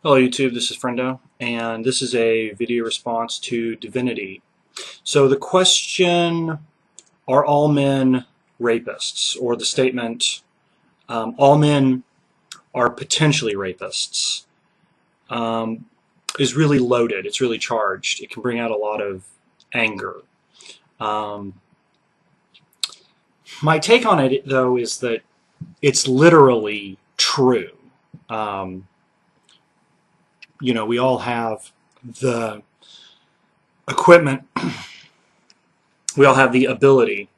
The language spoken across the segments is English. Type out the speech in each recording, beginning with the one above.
Hello YouTube, this is Friendo, and this is a video response to Divinity. So the question, are all men rapists? Or the statement, all men are potentially rapists, is really loaded. It's really charged. It can bring out a lot of anger. Um, my take on it, though, is that it's literally true. We all have the equipment, we all have the ability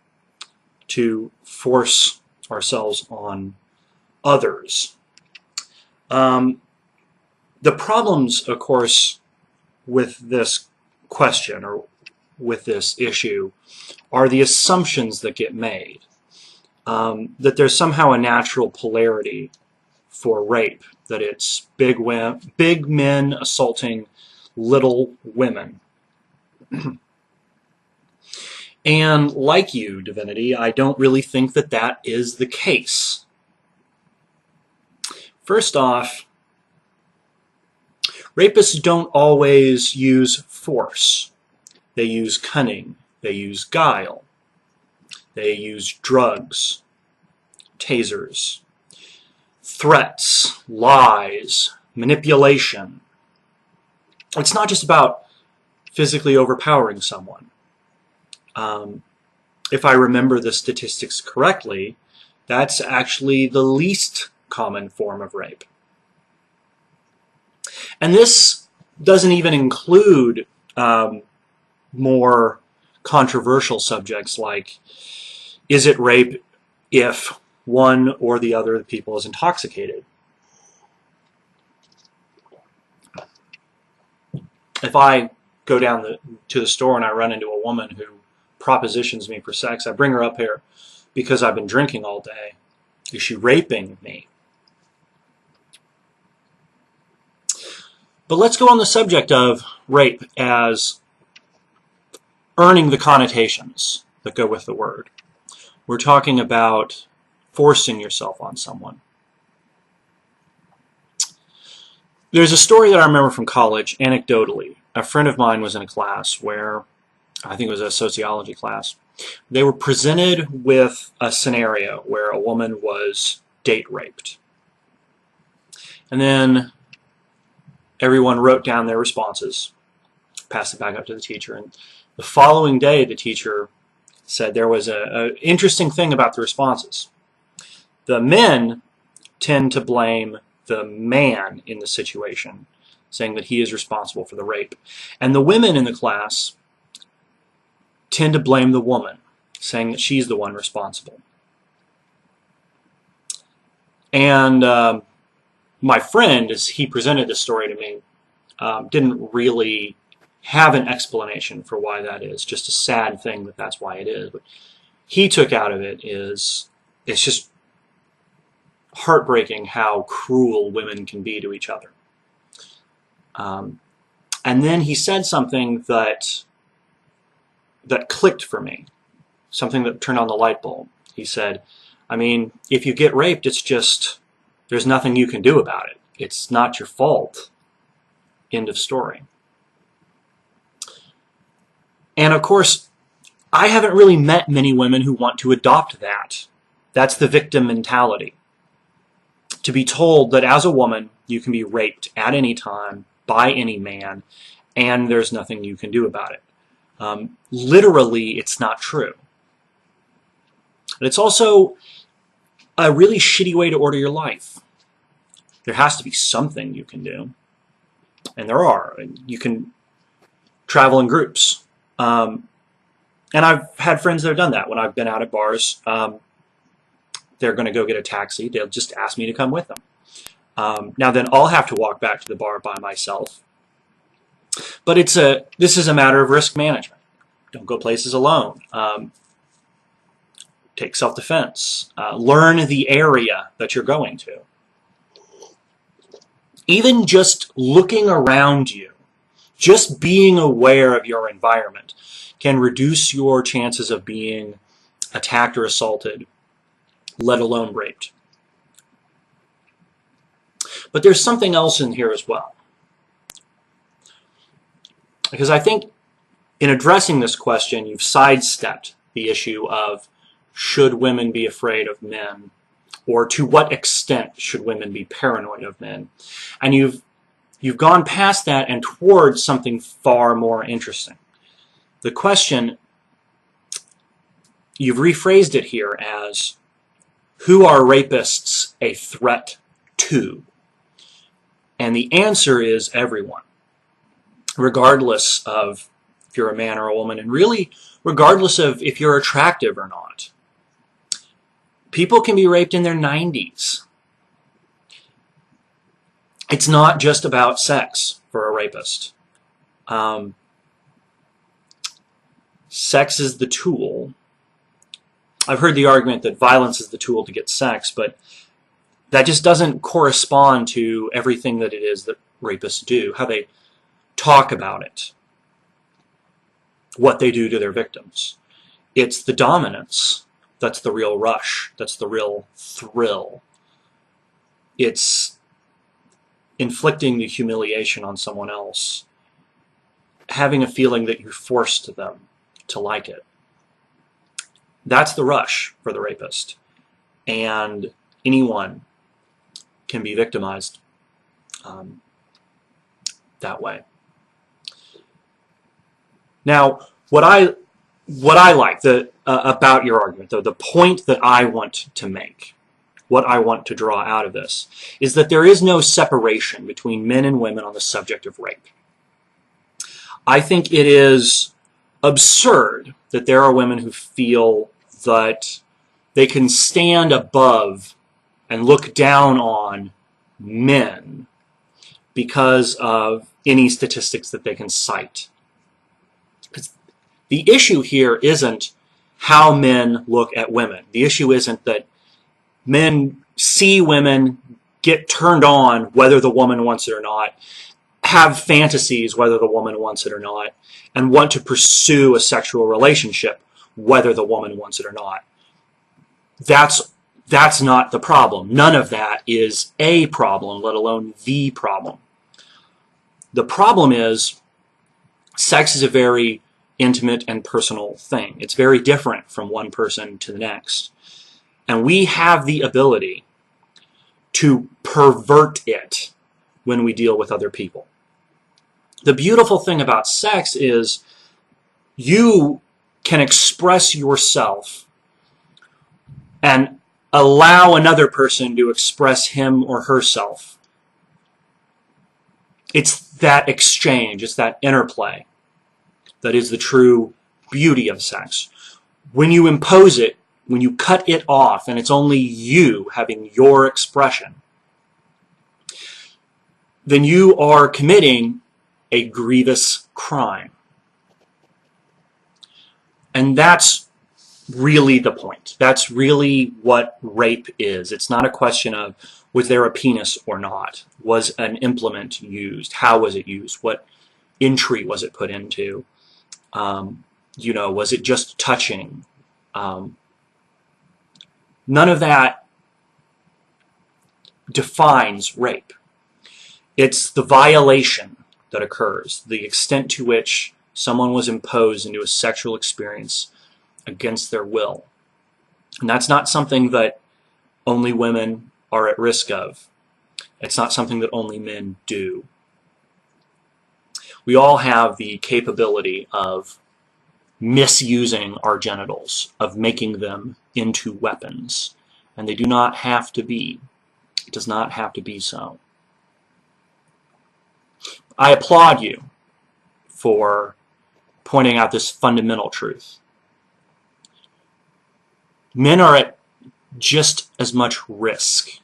to force ourselves on others. The problems, of course, with this question or with this issue are the assumptions that get made. That there's somehow a natural polarity for rape, that it's big men assaulting little women. And like you, Divinity, I don't really think that that is the case. First off, rapists don't always use force. They use cunning, they use guile, they use drugs, tasers, threats, lies, manipulation. It's not just about physically overpowering someone. If I remember the statistics correctly, that's actually the least common form of rape. And this doesn't even include more controversial subjects like, is it rape if one or the other of the people is intoxicated? If I go down to the store and I run into a woman who propositions me for sex, I bring her up here because I've been drinking all day. Is she raping me? But let's go on the subject of rape as earning the connotations that go with the word. We're talking about forcing yourself on someone. There's a story that I remember from college, anecdotally. A friend of mine was in a class where, I think it was a sociology class, they were presented with a scenario where a woman was date raped. And then everyone wrote down their responses, passed it back up to the teacher, and the following day the teacher said there was an interesting thing about the responses. The men tend to blame the man in the situation, saying that he is responsible for the rape. And the women in the class tend to blame the woman, saying that she's the one responsible. And my friend, as he presented this story to me, didn't really have an explanation for why that is. Just a sad thing that that's why it is. But he took out of it is, it's just heartbreaking how cruel women can be to each other. And then he said something that clicked for me, something that turned on the light bulb. He said, I mean, if you get raped, it's just, there's nothing you can do about it. It's not your fault. End of story. And of course, I haven't really met many women who want to adopt that. That's the victim mentality. To be told that as a woman, you can be raped at any time by any man, and there's nothing you can do about it. Literally, it's not true. And it's also a really shitty way to order your life. There has to be something you can do. And there are. You can travel in groups. And I've had friends that have done that when I've been out at bars. They're going to go get a taxi. They'll just ask me to come with them. Now then, I'll have to walk back to the bar by myself. But this is a matter of risk management. Don't go places alone. Take self-defense. Learn the area that you're going to. Even just looking around you, just being aware of your environment can reduce your chances of being attacked or assaulted, let alone raped. But there's something else in here as well. Because I think in addressing this question, you've sidestepped the issue of should women be afraid of men, or to what extent should women be paranoid of men. And you've gone past that and towards something far more interesting. The question, you've rephrased it here as, who are rapists a threat to? And the answer is everyone, regardless of if you're a man or a woman, and really regardless of if you're attractive or not. People can be raped in their 90s. It's not just about sex for a rapist. Sex is the tool. I've heard the argument that violence is the tool to get sex, but that just doesn't correspond to everything that it is that rapists do, how they talk about it, what they do to their victims. It's the dominance that's the real rush, that's the real thrill. It's inflicting the humiliation on someone else, having a feeling that you forced them to like it. That's the rush for the rapist. And anyone can be victimized that way. Now, what I like about your argument, though, the point that I want to make, what I want to draw out of this, is that there is no separation between men and women on the subject of rape. I think it is absurd that there are women who feel that they can stand above and look down on men because of any statistics that they can cite. The issue here isn't how men look at women. The issue isn't that men see women, get turned on whether the woman wants it or not, have fantasies whether the woman wants it or not, and want to pursue a sexual relationship whether the woman wants it or not. That's not the problem. None of that is a problem, let alone the problem. The problem is sex is a very intimate and personal thing. It's very different from one person to the next. And we have the ability to pervert it when we deal with other people. The beautiful thing about sex is you can express yourself and allow another person to express him or herself. It's that exchange, it's that interplay that is the true beauty of sex. When you impose it, when you cut it off and it's only you having your expression, then you are committing a grievous crime. And that's really the point. That's really what rape is. It's not a question of, was there a penis or not? Was an implement used? How was it used? What entry was it put into? Was it just touching? None of that defines rape. It's the violation that occurs, the extent to which someone was imposed into a sexual experience against their will. And that's not something that only women are at risk of. It's not something that only men do. We all have the capability of misusing our genitals, of making them into weapons. And they do not have to be. It does not have to be so. I applaud you for pointing out this fundamental truth. Men are at just as much risk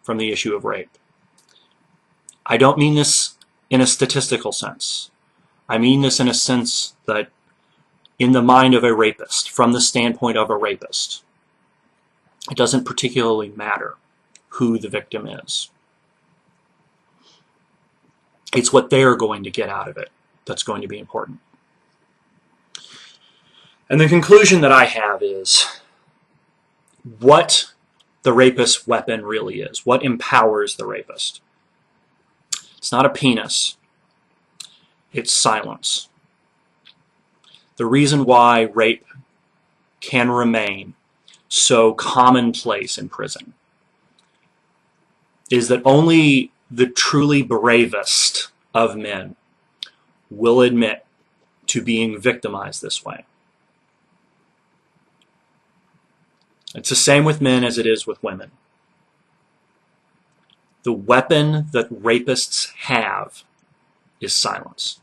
from the issue of rape. I don't mean this in a statistical sense. I mean this in a sense that in the mind of a rapist, from the standpoint of a rapist, it doesn't particularly matter who the victim is. It's what they're going to get out of it that's going to be important. And the conclusion that I have is what the rapist's weapon really is, what empowers the rapist. It's not a penis. It's silence. The reason why rape can remain so commonplace in prison is that only the truly bravest of men will admit to being victimized this way. It's the same with men as it is with women. The weapon that rapists have is silence.